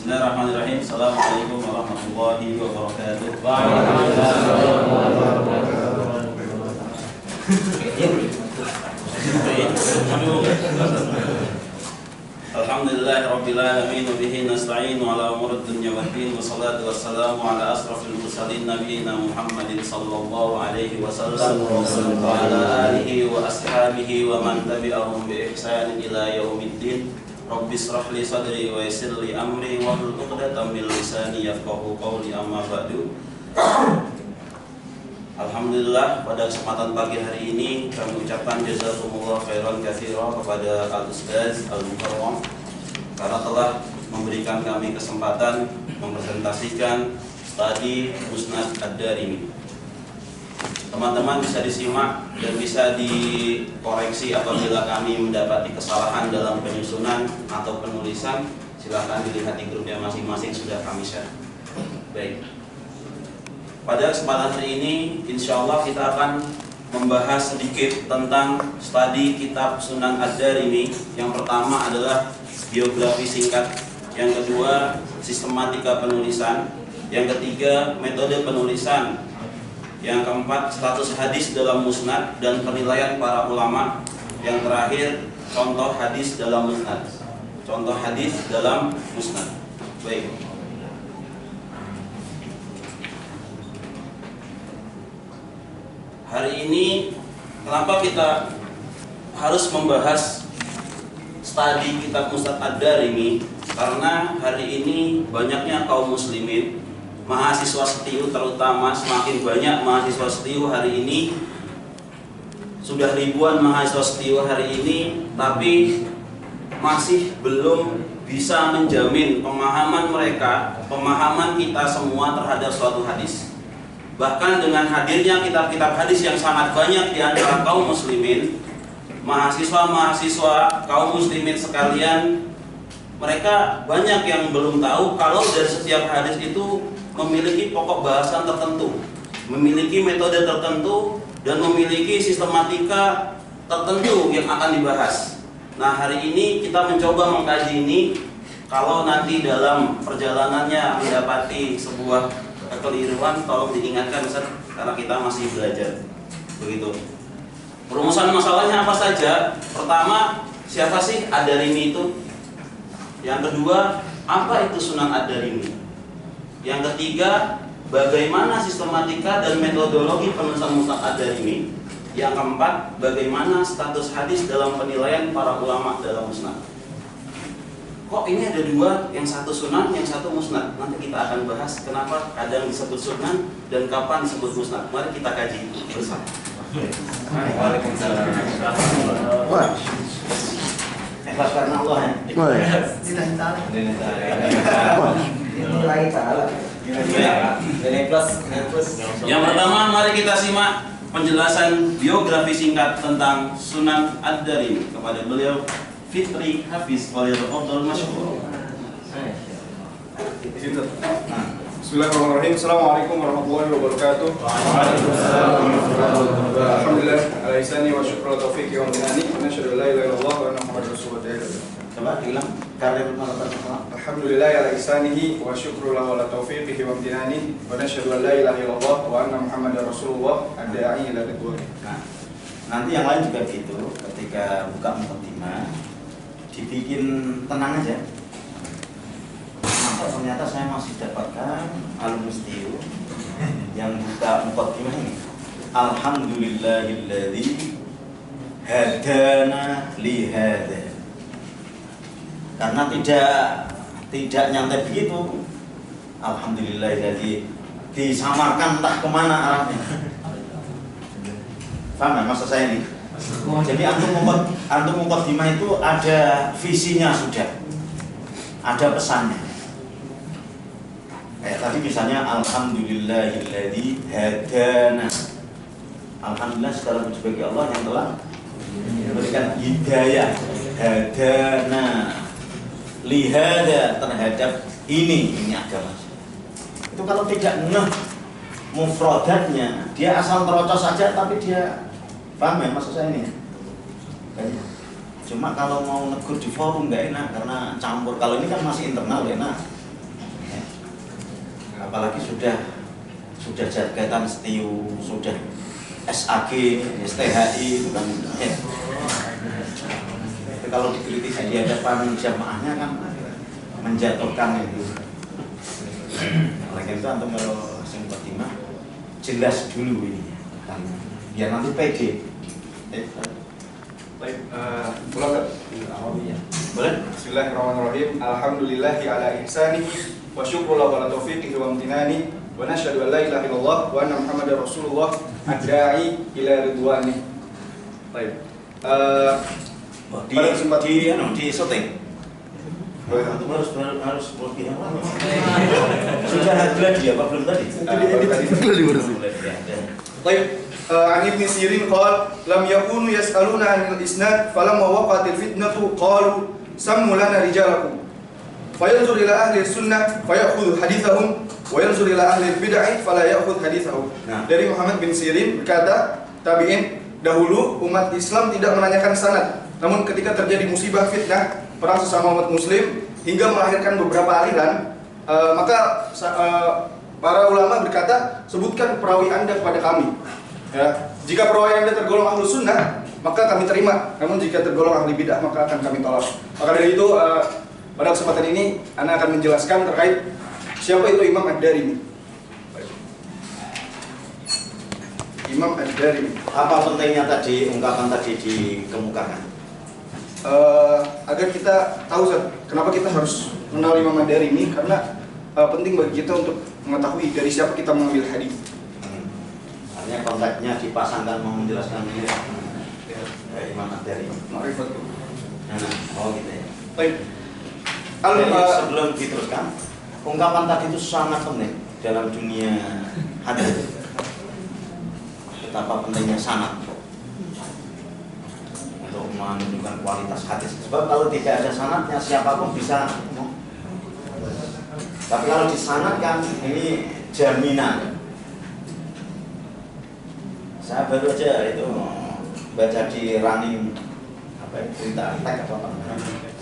Bismillahirrahmanirrahim. Assalamualaikum warahmatullahi wabarakatuh. Alhamdulillahirabbil alamin wa bihi nasta'inu ala umurid dunya waddin, wassalatu wassalamu ala asrafil mursalin nabiyina Muhammadin sallallahu alaihi wasallam wa ala alihi wa ashabihi wa man tabi'ahum bi ihsanin ila yaumiddin. Rabbi shrah li sadri wa yassir li amri wahlul 'uqdatam min lisani yafqahu qawli, amma ba'du. Alhamdulillah, pada kesempatan pagi hari ini kami ucapkan jazakumullah khairan katsira kepada Al-Ustaz Al-Mukarram karena telah memberikan kami kesempatan mempresentasikan studi Musnad Ad-Darimi. Teman-teman bisa disimak dan bisa dikoreksi apabila kami mendapati kesalahan dalam penyusunan atau penulisan. Silakan dilihat di grupnya masing-masing, sudah kami share. Baik. Pada kesempatan hari ini, insya Allah kita akan membahas sedikit tentang studi kitab Sunan Ad-Darimi. Yang pertama adalah biografi singkat, yang kedua sistematika penulisan, yang ketiga metode penulisan, yang keempat status hadis dalam musnad dan penilaian para ulama, yang terakhir contoh hadis dalam musnad. Contoh hadis dalam musnad. Baik. Hari ini kenapa kita harus membahas studi kitab Musnad Ad-Darimi? Karena hari ini banyaknya kaum muslimin, mahasiswa setiu terutama, semakin banyak mahasiswa setiu hari ini. Sudah ribuan mahasiswa setiu hari ini, tapi masih belum bisa menjamin pemahaman mereka, pemahaman kita semua terhadap suatu hadis. Bahkan dengan hadirnya kitab-kitab hadis yang sangat banyak di antara kaum muslimin, mahasiswa-mahasiswa kaum muslimin sekalian, mereka banyak yang belum tahu kalau dari setiap hadis itu memiliki pokok bahasan tertentu, memiliki metode tertentu, dan memiliki sistematika tertentu yang akan dibahas. Nah, hari ini kita mencoba mengkaji ini. Kalau nanti dalam perjalanannya mendapati sebuah kekeliruan, tolong diingatkan Ustaz, karena kita masih belajar. Begitu. Perumusan masalahnya apa saja? Pertama, siapa sih Ad-Darimi itu? Yang kedua, apa itu Sunan Ad-Darimi? Yang ketiga, bagaimana sistematika dan metodologi penulisan Musnad Ad-Darimi? Yang keempat, bagaimana status hadis dalam penilaian para ulama dalam musnad? Kok ini ada dua, yang satu sunan, yang satu musnad? Nanti kita akan bahas kenapa kadang disebut sunan dan kapan disebut musnad. Mari kita kaji bersama. Waalaikumsalam. Wah. Ikhlas karena Allah ya. Yang pertama, mari kita simak penjelasan biografi singkat tentang Sunan Ad-Darimi kepada beliau Fitri Hafiz Waliyadul Masyhur. Bismillahirrahmanirrahim. Assalamualaikum warahmatullahi wabarakatuh. Alhamdulillah ala ihsani wa syukru taufiqi wa minani wa nashhadu an la ilaha illallah wa anna muhammadar rasulullah. Coba diulang karir pertama. Alhamdulillah ala ihsanihi wa syukru lahu ala taufiqihi wa minani wa nashhadu an la ilaha illallah wa anna muhammadar rasulullah ad-da'i ila ridwan. Nah, nanti yang lain juga gitu. Ketika buka mukadimah dibikin tenang aja. Maka ternyata saya masih dapatkan al-mustiu yang buka mukadimah ini. Alhamdulillahilladzi hadana li hada. Karena tidak nyantai begitu. Alhamdulillahilladzi disamarkan entah kemana arahnya. Paham ya maksud saya ini? Jadi antum mukadimah itu ada visinya sudah, ada pesannya. Kayak tadi misalnya Alhamdulillahilladzi hadana. Alhamdulillah segala puji bagi Allah yang telah memberikan hidayah. Hadana lihada terhadap ini agama. Itu kalau tidak mufradatnya, dia asal terocos saja tapi dia paham ya maksud saya ini? Cuma kalau mau negur di forum nggak enak karena campur. Kalau ini kan masih internal enak. apalagi sudah jabatan STIU, sudah SAG, STHI, bukan kalau dikritisi di hadapan jamaahnya kan menjatuhkan itu. Oleh itu antum kalau sing pertimah jelas dulu ini kan biar nanti pede. Baik, boleh? Boleh? Bismillahirrahmanirrahim. Alhamdulillahi ala ihsanihi wa syukru lahu ala taufiqihi wa amtinani wa nashhadu an la ilaha illallah wa anna Muhammadar Rasulullah ad-da'i ila ridwani. Baik. Di syuting. Antum harus lebih yang lama. Sudah gladi apa belum tadi? Gladi bersih. Baik. An Ibn Sirin qala lam yakunu yas'aluna 'anil isnad falamma waqa'atil fitnatu qalu sammu lana rijalakum fayanzur ila ahli sunnah fayakhudhu hadithahum wa yanzur ila ahli bid'ah fala ya'khudh hadithahum. Dari Muhammad bin Sirin berkata, tabi'in dahulu umat Islam tidak menanyakan sanad, namun ketika terjadi musibah fitnah perang sesama umat muslim hingga melahirkan beberapa aliran, maka para ulama berkata, sebutkan perawi Anda kepada kami. Ya, jika perawi Anda tergolong ahlu sunnah, maka kami terima. Namun jika tergolong ahli bid'ah, maka akan kami tolak. Maka dari itu, pada kesempatan ini, Anda akan menjelaskan terkait siapa itu Imam Ad-Darimi. Imam Ad-Darimi. Apa pentingnya tadi ungkapan tadi dikemukakan? Agar kita tahu kenapa kita harus mengenal Imam Ad-Darimi, karena penting bagi kita untuk mengetahui dari siapa kita mengambil hadis. Artinya konteksnya dipasangkan mau menjelaskan ini Imam Ad-Darimi. Ma'rifat. Oh gitu ya. Baik. Sebelum diteruskan, ungkapan tadi itu sangat penting dalam dunia hadis. Betapa pentingnya sanad untuk menunjukkan kualitas hadis. Sebab kalau tidak ada sanadnya siapapun bisa. Tapi kalau disanadkan ini jaminan. Saya baru aja itu baca di running berita tag apa namanya.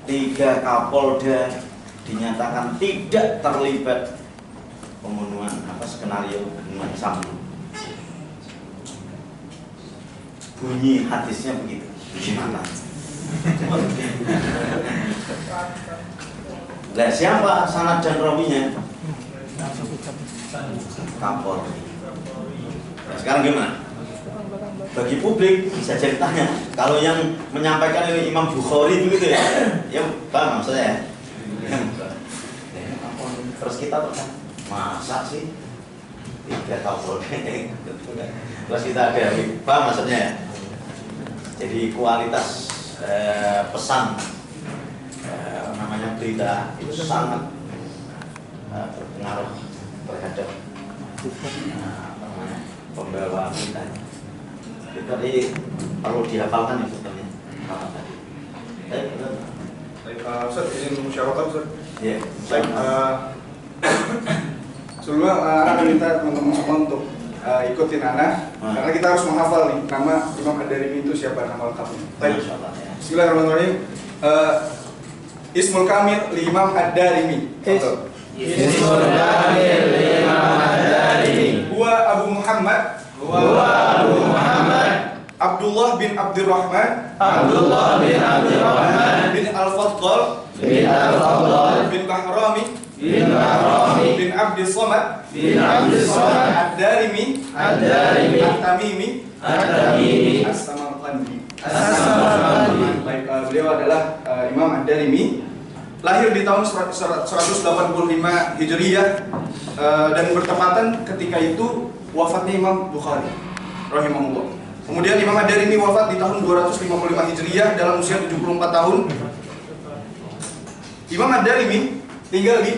3 Kapolda dinyatakan tidak terlibat pembunuhan skenario pembunuhan Sambo. Bunyi hadisnya begitu. Gimana? Lah siapa sanad dan rawinya? Kapolri. Nah, sekarang gimana? Bagi publik bisa jadi tanya, kalau yang menyampaikan ini Imam Bukhari begitu ya, ya paham maksudnya ya. Terus kita tuh masa sih 3 Kapolri? Terus kita ada paham maksudnya ya. Jadi kualitas pesan namanya berita itu sangat berpengaruh terhadap pembawa berita. Itu tadi perlu dihafalkan itu tadi. Ustaz, izin musyawarah Ustaz. Iya. Baik. Sebelumnya anak minta teman-teman semua untuk ikutin Ana, karena kita harus menghafal nih nama Imam Ad-Darimi itu siapa, nama lengkapnya. Baik. Bismillahirrahmanirrahim. Ismul Kamil li Imam Ad-Darimi. Ismul Kamil li Imam Ad-Darimi. Huwa Abu Muhammad. Abdullah bin Abdurrahman. Bin Al-Faddal. Bin Bahrami. bin Abdis Somad Ad-Darimi At-Tamimi As-Samarqandi. Baik, beliau adalah Imam Ad-Darimi, lahir di tahun 185 Hijriyah dan bertepatan ketika itu wafatnya Imam Bukhari rahimahullah. Kemudian Imam Ad-Darimi wafat di tahun 255 Hijriyah dalam usia 74 tahun. Imam Ad-Darimi tinggal di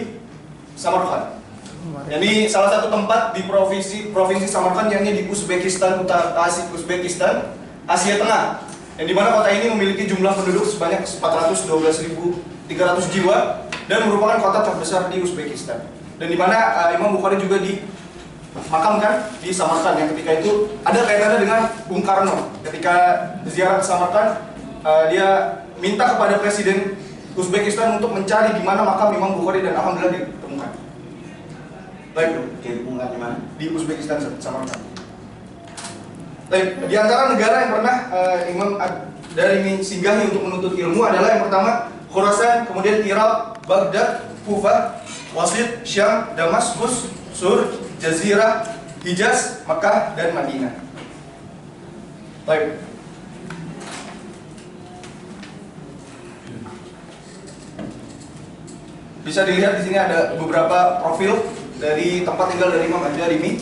Samarkand. Jadi salah satu tempat di provinsi Samarkand, yakni di Uzbekistan, Uzbekistan, Asia Tengah. Yang di mana kota ini memiliki jumlah penduduk sebanyak 412.300 jiwa dan merupakan kota terbesar di Uzbekistan. Dan di mana Imam Bukhari juga dimakamkan di Samarkand, yang ketika itu ada kaitannya dengan Bung Karno. Ketika ziarah ke Samarkand, dia minta kepada Presiden Uzbekistan untuk mencari di mana makam Imam Bukhari dan alhamdulillah ditemukan. Baik, Ditemukan di mana? di Uzbekistan Samarkand. Baik, di antara negara yang pernah Imam Ad-Darimi singgahi untuk menuntut ilmu adalah yang pertama Khurasan, kemudian Irak, Baghdad, Kufah, Wasit, Syam, Damaskus, Sur, Jazirah, Hijaz, Makkah, dan Madinah. Baik. Bisa dilihat di sini ada beberapa profil dari tempat tinggal dari Imam Ad-Darimi,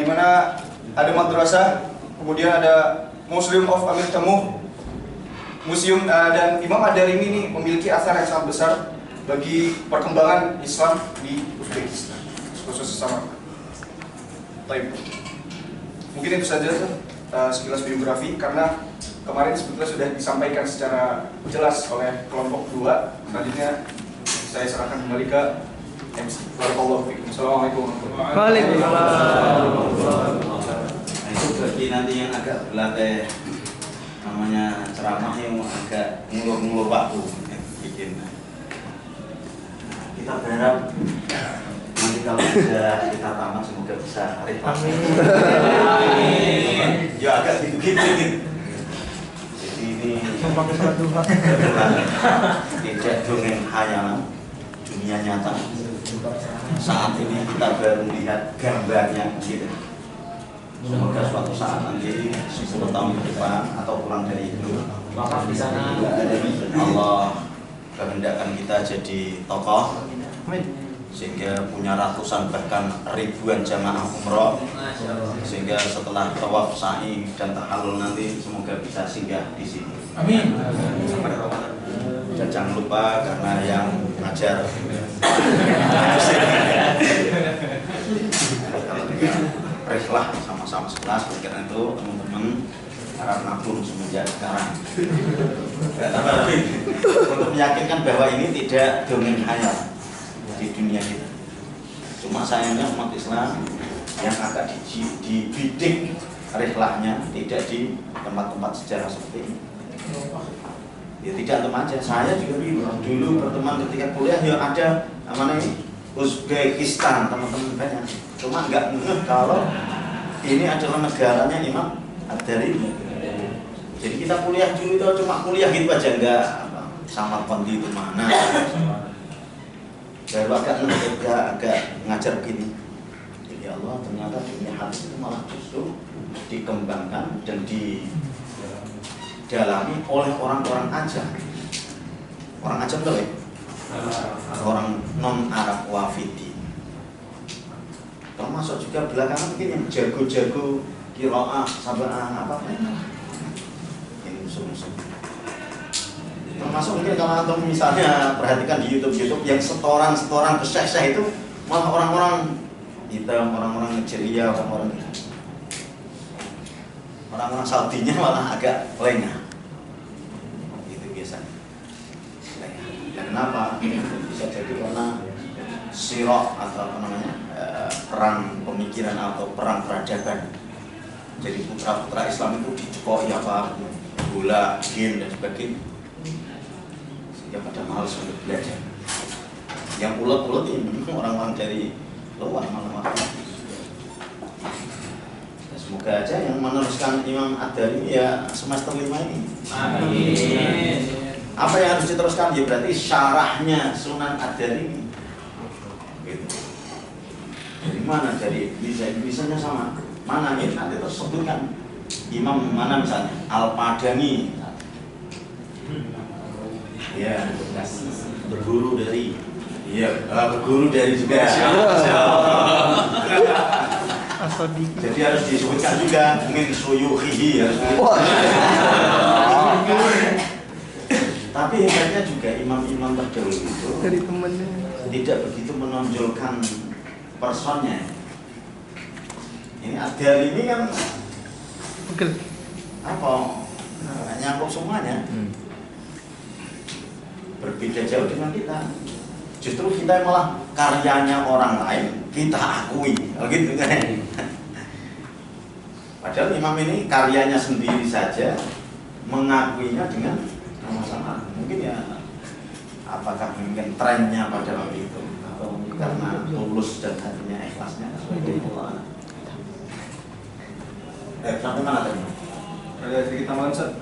di mana ada madrasah, kemudian ada Museum of Amir Tamuh, museum, dan Imam Ad-Darimi ini memiliki asar yang sangat besar bagi perkembangan Islam di Uzbekistan, khususnya Samarkand. Baik, mungkin itu saja sekilas biografi, karena kemarin sebetulnya sudah disampaikan secara jelas oleh kelompok 2. Selanjutnya saya serahkan kembali ke MC. Assalamualaikum warahmatullahi Waalaikumsalam. Itu bagi nanti yang agak berlatih namanya ceramah yang agak ngulur-ngulur waktu bikin. Kita berharap nanti kalau sudah kita tamat semoga bisa refah. Amin. Ya agak gitu-gitu. Jadi ini tidak dongeng hayalan, dunia nyata. Saat ini kita baru melihat gambarnya gitu. Semoga suatu saat nanti 10 tahun ke depan atau kurang dari itu, Wakaf di sana. Allah kehendakkan kita jadi tokoh sehingga punya ratusan bahkan ribuan jamaah umroh, sehingga setelah tawaf, sa'i dan tahallul nanti semoga bisa singgah di sini. Amin. Dan jangan lupa karena yang ngajar rehlah sama-sama sekelas, karena itu teman-teman harap nabung semenjak sekarang. Untuk meyakinkan bahwa ini tidak dongeng khayal di dunia kita. Cuma sayangnya umat Islam yang agak dibidik rehlahnya tidak di tempat-tempat sejarah seperti ini. Ya tidak antum aja, saya juga dulu berteman ketika kuliah ya ada namanya Uzbekistan, teman-teman banyak. Cuma nggak ngeh kalau ini adalah negaranya Imam Ad-Darimi. Jadi kita kuliah dulu itu cuma kuliah gitu aja, nggak Samarkand itu mana. Baru agak ngajar begini. Jadi Allah ternyata dunia hadis itu malah justru dikembangkan dan didalami oleh orang-orang ajam. Orang ajam tuh ya? Orang non Arab wafidi. Termasuk juga belakangan mungkin yang jago-jago qiraah, sabaan apa ini musuh-musuh. Termasuk mungkin kalau antum misalnya perhatikan di YouTube yang setoran ke syekh itu malah orang-orang hitam, orang-orang Nigeria, orang-orang Saudinya malah agak lengah. Itu biasanya. Lengah. Dan kenapa? Bisa jadi karena sirah atau apa namanya perang pemikiran atau perang peradaban. Jadi putra-putra Islam itu dicekoi apa bola, game dan sebagainya. Sehingga pada malas untuk belajar. Yang ulet-ulet ini orang-orang dari luar malah. Semoga aja yang meneruskan Imam Ad-Darimi ya semester 5 ini. Amin. Apa yang harus diteruskan? Ya berarti syarahnya Sunan Ad-Darimi. Gitu. Dari mana? Dari bisa-bisanya sama. Mana ini nanti tersebutkan Imam mana misalnya? Al-Padani. Ya, berguru dari. Iya, berguru dari juga. Jadi harus disebutkan juga min suyukhihi harus. Tapi hebatnya juga imam-imam terdahulu itu dari temannya tidak begitu menonjolkan personnya. Ini Ad-Darimi kan apa? Nyangkut semuanya. Berbeda jauh dengan kita. Justru kita malah karyanya orang lain kita akui, gitu kan? Padahal imam ini karyanya sendiri saja mengakuinya dengan sama-sama. Mungkin ya apakah mungkin trennya pada waktu itu atau karena tulus dan hatinya ikhlasnya sebagai Allah. Sampai mana tadi? Ada sedikit tambahan Ustaz.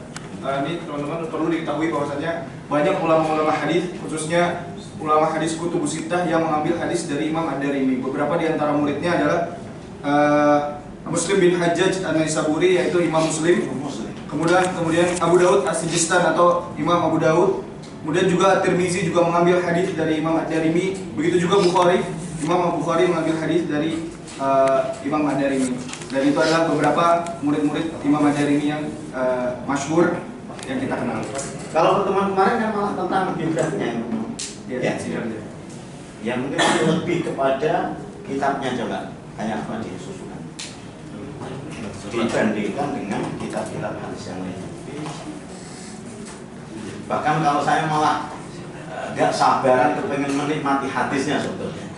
Ini teman-teman perlu diketahui bahwasanya banyak ulama-ulama hadis, khususnya ulama hadis kutubus sittah yang mengambil hadis dari Imam Ad-Darimi. Beberapa di antara muridnya adalah Muslim bin Hajjaj An-Naisaburi, yaitu Imam Muslim. Kemudian Abu Daud As-Sijistan atau Imam Abu Daud. Kemudian juga Tirmizi juga mengambil hadis dari Imam Ad-Darimi. Begitu juga Bukhari, Imam Bukhari mengambil hadis dari Imam Ad-Darimi. Dan itu adalah beberapa murid-murid Imam Ad-Darimi yang masyhur yang kita kenal. Kalau pertemuan kemarin kan malah tentang biografinya Ya. Ya mungkin lebih kepada kitabnya coba kayak apa disusukan dibandingkan dengan kitab-kitab hadis yang lain. Bahkan kalau saya malah gak sabaran kepengen menikmati hadisnya sebetulnya.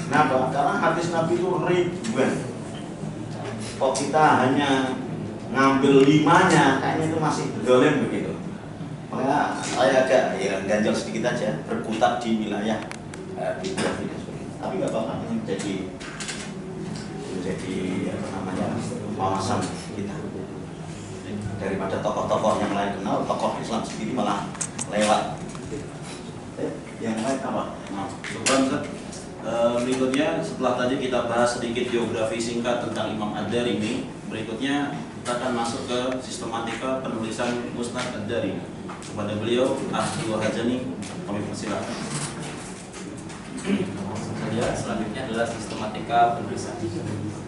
Kenapa? Karena hadis Nabi itu ribuan. Kok kita hanya ngambil 5-nya, kayaknya itu masih dolim begitu. Maka saya agak ganjal sedikit aja berputar di wilayah biografi. Tapi nggak apa-apa, ini menjadi apa namanya wawasan kita. Daripada tokoh-tokoh yang lain kenal, tokoh Islam sendiri malah lewat. Yang lain apa? Syukran. Berikutnya setelah tadi kita bahas sedikit biografi singkat tentang Imam Ad-Darimi, berikutnya kita akan masuk ke sistematika penulisan Musnad Ad-Darimi. Kepada beliau, Abdul Hajani, kami persilakan. Saja selanjutnya adalah sistematika penulisan.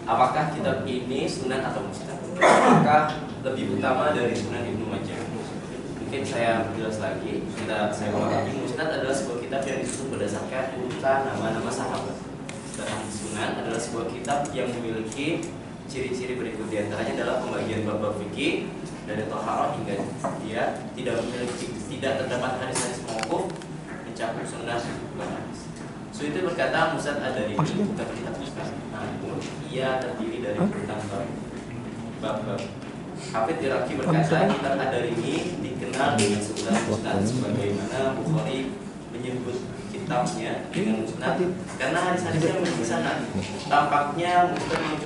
Apakah kitab ini sunan atau musnad? Apakah lebih utama dari Sunan Ibnu Majah? Mungkin saya perjelas lagi. Saya ulang lagi. Musnad adalah sebuah kitab yang disusun berdasarkan urutan nama-nama sahabat. Sedangkan sunan adalah sebuah kitab yang memiliki ciri-ciri berikut, di antaranya adalah pembagian bab-bab fikih dari Thaharah hingga dia tidak terdapat hadis-hadis mauquf mencakup sunnah bukan hadis. Suyuti berkata Musnad Ad-Darimi bukan kitab musnad, namun ia terdiri dari urutan bab-bab. Hafidz Iraqi berkata kitab Ad-Darimi dikenal dengan sebutan musnad sebagaimana Bukhari menyebut kitabnya dengan musnad karena hadis-hadisnya memiliki sanad. Tampaknya musnad